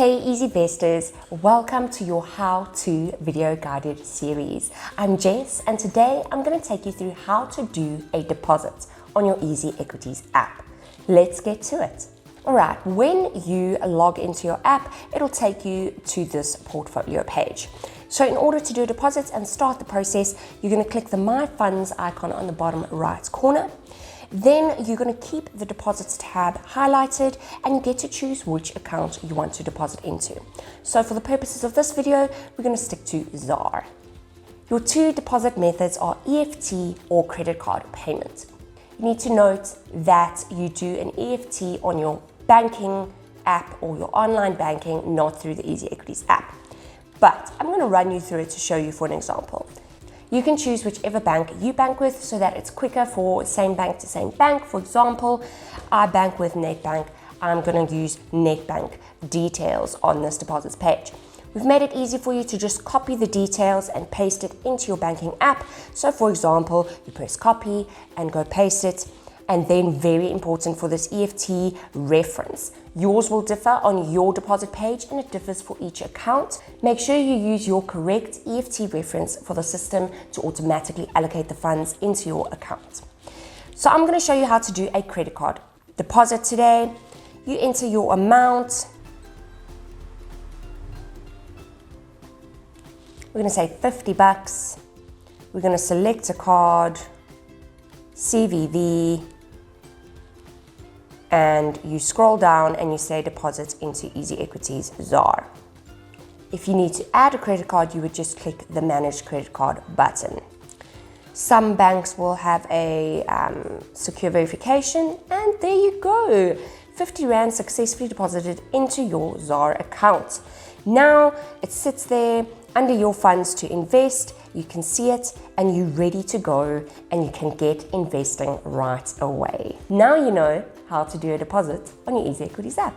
Hey Easy Investors, welcome to your how-to video guided series. I'm Jess and today I'm going to take you through how to do a deposit on your EasyEquities app. Let's get to it. Alright, when you log into your app, it'll take you to this portfolio page. So in order to do a deposit and start the process, you're going to click the My Funds icon on the bottom right corner. Then you're going to keep the deposits tab highlighted and you get to choose which account you want to deposit into. So for the purposes of this video, we're going to stick to ZAR. Your two deposit methods are EFT or credit card payment. You need to note that you do an EFT on your banking app or your online banking, not through the EasyEquities app. But I'm going to run you through it to show you for an example. You can choose whichever bank you bank with so that it's quicker for same bank to same bank. For example, I bank with NetBank. I'm going to use NetBank details on this deposits page. We've made it easy for you to just copy the details and paste it into your banking app. So for example, you press copy and go paste it. And then very important for this EFT reference. Yours will differ on your deposit page and it differs for each account. Make sure you use your correct EFT reference for the system to automatically allocate the funds into your account. So I'm going to show you how to do a credit card deposit today. You enter your amount. We're going to say 50 bucks. We're going to select a card, CVV, and you scroll down and you say deposit into EasyEquities ZAR. If you need to add a credit card, you would just click the manage credit card button. Some banks will have a secure verification and there you go. 50 Rand successfully deposited into your ZAR account. Now it sits there under your funds to invest. You can see it and you're ready to go and you can get investing right away. Now you know how to do a deposit on your EasyEquities app.